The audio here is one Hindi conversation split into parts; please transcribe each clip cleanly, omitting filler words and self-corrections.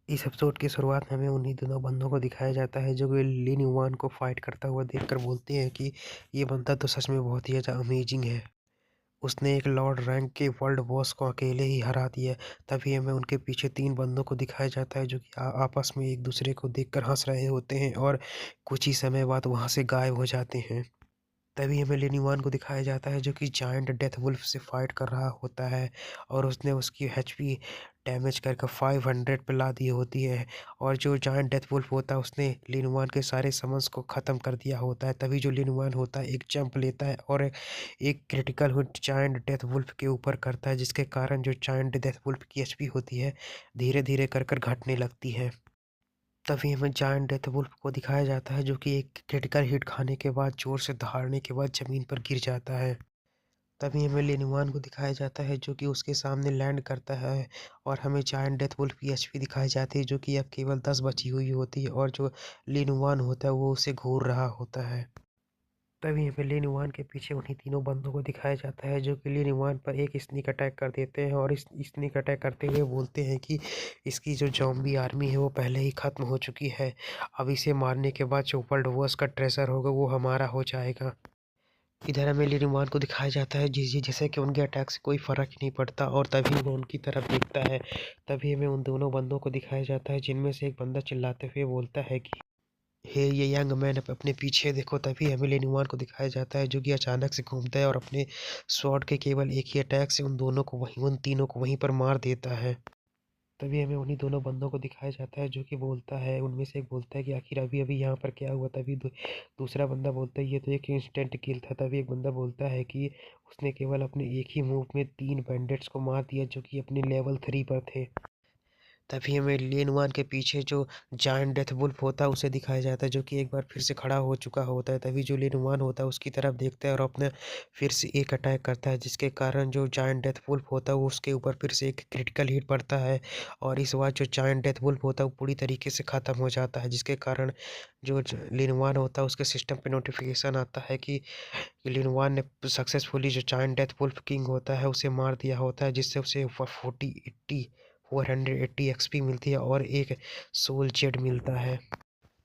इस एपिसोड की शुरुआत में हमें उन्हीं दोनों बंदों को दिखाया जाता है जो कि लिन युआन को फाइट करता हुआ देखकर बोलते हैं कि ये बंदा तो सच में बहुत ही ज़्यादा अमेजिंग है। उसने एक लॉर्ड रैंक के वर्ल्ड बॉस को अकेले ही हरा दिया। तभी हमें उनके पीछे 3 बंदों को दिखाया जाता है जो कि आपस में एक दूसरे को देखकर हँस रहे होते हैं और कुछ ही समय बाद वहाँ से गायब हो जाते हैं। तभी हमें लिन युआन को दिखाया जाता है जो कि जायंट डेथ वुल्फ से फाइट कर रहा होता है और उसने उसकी एचपी डैमेज करके 500 पे ला दी होती है। और जो जायंट डेथ वुल्फ होता है उसने लिन युआन के सारे समन्स को ख़त्म कर दिया होता है। तभी जो लिन युआन होता है एक जंप लेता है और एक critical hit giant death wolf के ऊपर करता है, जिसके कारण जो जायंट डेथ वुल्फ की एचपी होती है धीरे धीरे कर कर घटने लगती है। तभी हमें जायंट डेथ वुल्फ को दिखाया जाता है जो कि एक क्रिटिकल हिट खाने के बाद जोर से दहाड़ने के बाद ज़मीन पर गिर जाता है। तभी हमें लिनुआन को दिखाया जाता है जो कि उसके सामने लैंड करता है और हमें जायंट डेथ वुल्फ की एचपी दिखाई जाती है जो कि अब केवल 10 बची हुई होती है और जो लिनुआन होता है वो उसे घूर रहा होता है। तभी हमें लिनुआन के पीछे उन्हीं तीनों बंदों को दिखाया जाता है जो कि लिनुआन पर एक स्नीक अटैक कर देते हैं और इस स्नीक अटैक करते हुए बोलते हैं कि इसकी जो ज़ॉम्बी आर्मी है वो पहले ही ख़त्म हो चुकी है। अब इसे मारने के बाद जो वर्ल्ड वॉर्स का ट्रेजर होगा वो हमारा हो जाएगा। इधर हमें लिनुआन को दिखाया जाता है जी जी जैसे कि उनके अटैक से कोई फ़र्क ही नहीं पड़ता और तभी वो उनकी तरफ देखता है। तभी हमें उन दोनों बंदों को दिखाया जाता है जिनमें से एक बंदा चिल्लाते हुए बोलता है कि हे ये यंग मैन अपने पीछे देखो। तभी हमें लेनुआन को दिखाया जाता है जो कि अचानक से घूमता है और अपने स्वॉर्ड के केवल एक ही अटैक से उन तीनों को वहीं पर मार देता है। तभी हमें उन्हीं दोनों बंदों को दिखाया जाता है जो कि बोलता है, उनमें से एक बोलता है कि आखिर अभी अभी यहाँ पर क्या हुआ। तभी दूसरा बंदा बोलता है ये तो एक इंस्टेंट किल था। तभी एक बंदा बोलता है कि उसने केवल अपने एक ही मूव में 3 बैंडिट्स को मार दिया जो कि अपने लेवल 3 पर थे। तभी हमें लेनवान के पीछे जो जायंट डेथ वुल्फ होता है उसे दिखाया जाता है जो कि एक बार फिर से खड़ा हो चुका होता है। तभी जो लेनवान होता है उसकी तरफ देखता है और अपना फिर से एक अटैक करता है जिसके कारण जो जायंट डेथ वुल्फ होता है वो उसके ऊपर फिर से एक क्रिटिकल हिट पड़ता है और इस बार जो जायंट डेथ वुल्फ होता है वो पूरी तरीके से ख़त्म हो जाता है, जिसके कारण जो लेनवान होता है उसके सिस्टम पे नोटिफिकेशन आता है कि लिनवान ने सक्सेसफुली जो जायंट डेथ वुल्फ किंग होता है उसे मार दिया होता है, जिससे उसे 480 एक्सपी मिलती है और एक सोल जेड मिलता है।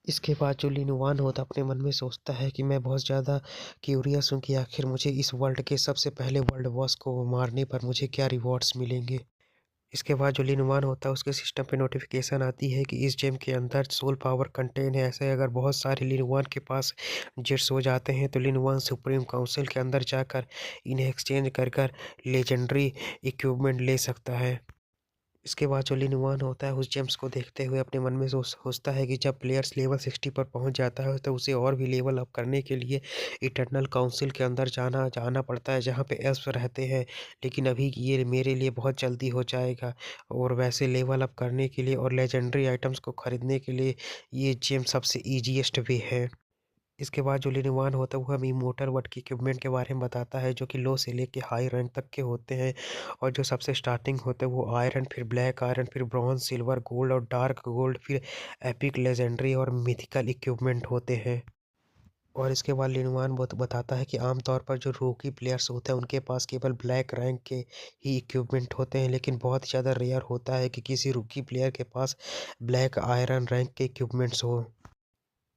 इसके बाद जो लिनुआन होता अपने मन में सोचता है कि मैं बहुत ज़्यादा क्यूरियस हूँ कि आखिर मुझे इस वर्ल्ड के सबसे पहले वर्ल्ड बॉस को मारने पर मुझे क्या रिवॉर्ड्स मिलेंगे। इसके बाद जो लिनुआन होता है उसके सिस्टम पे नोटिफिकेशन आती है कि इस जेम के अंदर सोल पावर कंटेन है। ऐसे अगर बहुत सारे लिनुआन के पास जेट्स हो जाते हैं तो लिनुआन सुप्रीम काउंसिल के अंदर जाकर इन्हें एक्सचेंज कर कर लेजेंडरी इक्विपमेंट ले सकता है। इसके बाद जो लिनुआन होता है उस जेम्स को देखते हुए अपने मन में सोचता है कि जब प्लेयर्स लेवल 60 पर पहुंच जाता है तो उसे और भी लेवल अप करने के लिए इटरनल काउंसिल के अंदर जाना जाना पड़ता है जहां पे एल्फ्स रहते हैं। लेकिन अभी ये मेरे लिए बहुत जल्दी हो जाएगा और वैसे लेवल अप करने के लिए और लेजेंडरी आइटम्स को खरीदने के लिए ये जेम सबसे ईजीएस्ट वे है। इसके बाद जो लिनुआन होता है वो हमें इमोर्टल वर्ड की इक्विपमेंट के बारे में बताता है जो कि लो से लेके हाई रैंक तक के होते हैं और जो सबसे स्टार्टिंग होते हैं वो आयरन, फिर ब्लैक आयरन, फिर ब्रॉन्ज, सिल्वर, गोल्ड और डार्क गोल्ड, फिर एपिक, लेजेंडरी और मिथिकल इक्विपमेंट होते हैं। और इसके बाद लिनुआन बताता है कि आमतौर पर जो रूकी प्लेयर्स होते हैं उनके पास केवल ब्लैक रैंक के ही इक्विपमेंट होते हैं, लेकिन बहुत ही ज़्यादा रेयर होता है कि किसी रूकी प्लेयर के पास ब्लैक आयरन रैंक के इक्विपमेंट्स हो।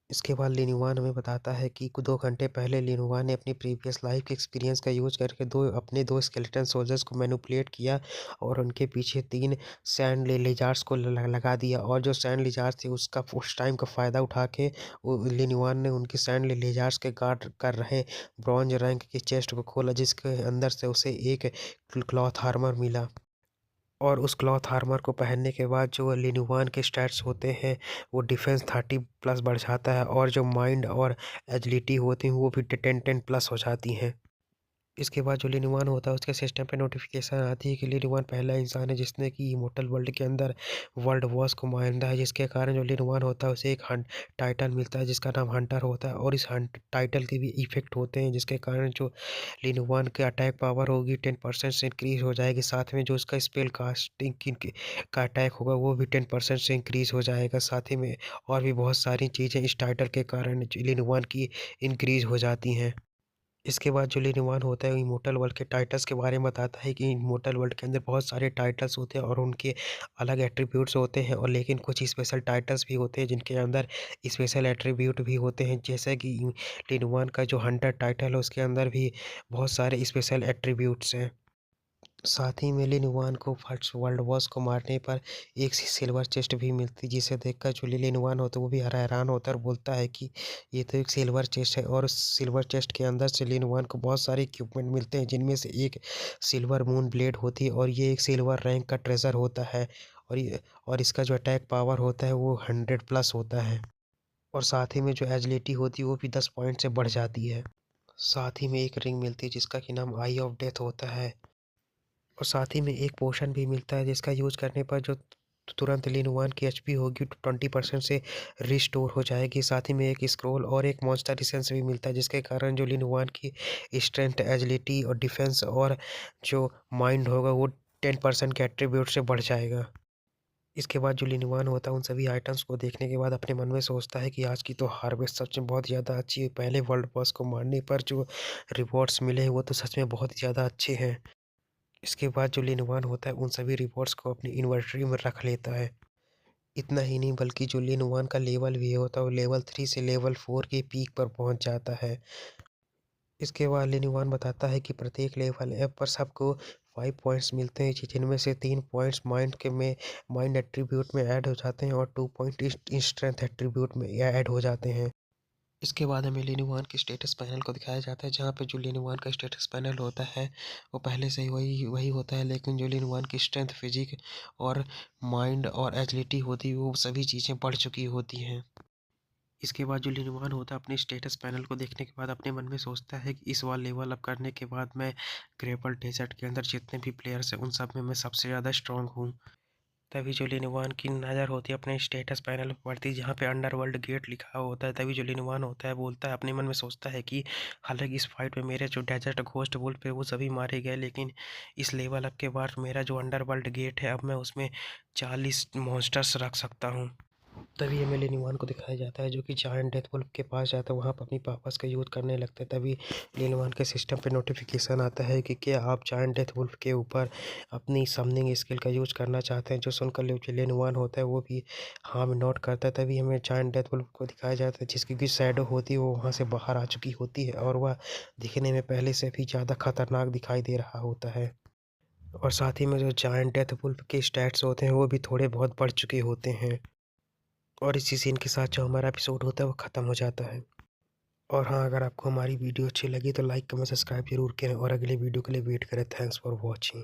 इसके बाद लिनुआन हमें बताता है कि 2 घंटे पहले लिनुआन ने अपनी प्रीवियस लाइफ के एक्सपीरियंस का यूज़ करके अपने 2 स्केलेटन सोल्जर्स को मैनिपुलेट किया और उनके पीछे 3 सैंड लिजार्ड्स को लगा दिया और जो सैंड लिजार्ड्स थे उसका उस टाइम का फ़ायदा उठा के लिनुआन ने उनके सैंड लिजार्ड्स के गार्ड कर रहे ब्रॉन्ज रैंक की चेस्ट को खोला जिसके अंदर से उसे एक क्लॉथ आर्मर मिला। और उस क्लॉथ आर्मर को पहनने के बाद जो लिनुआन के स्टैट्स होते हैं वो डिफेंस 30 प्लस बढ़ जाता है और जो माइंड और एजिलिटी होती हैं वो भी 10 प्लस हो जाती हैं। इसके बाद जो लिनुआन होता है उसके सिस्टम पे नोटिफिकेशन आती है कि लिनुआन पहला इंसान है जिसने कि इमोर्टल वर्ल्ड के अंदर वर्ल्ड वॉर्स को मारा है, जिसके कारण जो लिनुआन होता है उसे एक टाइटल मिलता है जिसका नाम हंटर होता है और इस टाइटल के भी इफेक्ट होते हैं जिसके कारण जो लिनुआन की अटैक पावर होगी 10% से इंक्रीज हो जाएगी, साथ में जो उसका स्पेल कास्टिंग का अटैक होगा वो भी 10% से इंक्रीज हो जाएगा, साथ ही में और भी बहुत सारी चीज़ें इस टाइटल के कारण लिनुआन की इंक्रीज हो जाती हैं। इसके बाद जो लिनोवान होता है, इमोर्टल वर्ल्ड के टाइटल्स के बारे में बताता है कि इमोर्टल वर्ल्ड के अंदर बहुत सारे टाइटल्स होते हैं और उनके अलग एट्रीब्यूट्स होते हैं, और लेकिन कुछ स्पेशल टाइटल्स भी होते हैं जिनके अंदर स्पेशल एट्रीब्यूट भी होते हैं। जैसे कि लिनोवान का जो हंटर टाइटल है उसके अंदर भी बहुत सारे स्पेशल एट्रीब्यूट्स हैं। साथ ही में लिनोवान को फर्स्ट वर्ल्ड बॉस को मारने पर एक सिल्वर चेस्ट भी मिलती, जिसे देखकर जो लिनोवान होता है वो भी हैरान होता है और बोलता है कि ये तो एक सिल्वर चेस्ट है। और उस सिल्वर चेस्ट के अंदर से लिनोवान को बहुत सारे इक्विपमेंट मिलते हैं, जिनमें से एक सिल्वर मून ब्लेड होती है और ये एक सिल्वर रैंक का ट्रेजर होता है। और इसका जो अटैक पावर होता है वो 100+ होता है। और साथ ही में जो एजिलिटी होती है वो भी 10 पॉइंट से बढ़ जाती है। साथ ही में एक रिंग मिलती है जिसका कि नाम आई ऑफ डेथ होता है। और साथ ही में एक पोशन भी मिलता है जिसका यूज़ करने पर जो तुरंत लिनोवान की एचपी होगी 20% से रिस्टोर हो जाएगी। साथ ही में एक स्क्रॉल और एक मॉन्स्टर एसेंस भी मिलता है, जिसके कारण जो लिनोवान की स्ट्रेंथ, एजिलिटी और डिफेंस और जो माइंड होगा वो 10% के एट्रीब्यूट से बढ़ जाएगा। इसके बाद जो लिनोवान होता है उन सभी आइटम्स को देखने के बाद अपने मन में सोचता है कि आज की तो हार्वेस्ट सच में बहुत ज़्यादा अच्छी है। पहले वर्ल्ड बॉस को मारने पर जो रिवॉर्ड्स मिले हैं वो तो सच में बहुत ही ज़्यादा अच्छे हैं। इसके बाद जो लिनोवान होता है उन सभी रिवॉर्ड्स को अपनी इन्वेंटरी में रख लेता है। इतना ही नहीं बल्कि जो लिनोवान का लेवल भी होता है वो लेवल 3 से लेवल 4 के पीक पर पहुंच जाता है। इसके बाद लिनोवान बताता है कि प्रत्येक लेवल ऐप पर सबको 5 पॉइंट्स मिलते हैं, जिनमें से 3 पॉइंट्स माइंड एट्रीब्यूट में ऐड हो जाते हैं और 2 पॉइंट स्ट्रेंथ एट्रीब्यूट में ऐड हो जाते हैं। इसके बाद हमें लिनोवान के स्टेटस पैनल को दिखाया जाता है, जहाँ पे जो लिनोवान का स्टेटस पैनल होता है वो पहले से ही वही वही होता है, लेकिन जो लिनोवान की स्ट्रेंथ, फिजिक और माइंड और एजिलिटी होती है वो सभी चीज़ें बढ़ चुकी होती हैं। इसके बाद जो लिनोवान होता है अपने स्टेटस पैनल को देखने के बाद अपने मन में सोचता है कि इस बार लेवल अप करने के बाद मैं ग्रेपल डेजर्ट के अंदर जितने भी प्लेयर्स हैं उन सब में मैं सबसे ज़्यादा स्ट्रांग हूँ। तभी जो लिनोवान की नज़र होती है अपने स्टेटस पैनल पर पड़ती है जहाँ पे अंडरवर्ल्ड गेट लिखा होता है। तभी जो लिनोवान होता है बोलता है, अपने मन में सोचता है कि हालांकि इस फाइट में मेरे जो डेजर्ट घोस्ट वुल्फ है वो सभी मारे गए, लेकिन इस लेवल अप के बाद मेरा जो अंडरवर्ल्ड गेट है अब मैं उसमें 40 मॉन्स्टर्स रख सकता हूँ। तभी हमें लिनोवान को दिखाया जाता है जो कि जायंट डेथ वुल्फ के पास जाता है, वहाँ पर अपनी पावर्स का यूज़ करने लगता है। तभी लिनोवान के सिस्टम पे नोटिफिकेशन आता है कि क्या आप जायंट डेथ वुल्फ के ऊपर अपनी समनिंग स्किल का यूज़ करना चाहते हैं। जो सुनकर जो लिनोवान होता है वो भी हाँ में नोट करता है। तभी हमें जायंट डेथ वुल्फ को दिखाया जाता है जिसकी की शैडो होती है वो वहाँ से बाहर आ चुकी होती है और वह दिखने में पहले से भी ज़्यादा खतरनाक दिखाई दे रहा होता है। और साथ ही में जो जायंट डेथ वुल्फ के स्टैट्स होते हैं वो भी थोड़े बहुत बढ़ चुके होते हैं। और इसी सीन के साथ जो हमारा एपिसोड होता है वो ख़त्म हो जाता है। और हाँ, अगर आपको हमारी वीडियो अच्छी लगी तो लाइक, कमेंट, सब्सक्राइब ज़रूर करें और अगले वीडियो के लिए वेट करें। Thanks for watching.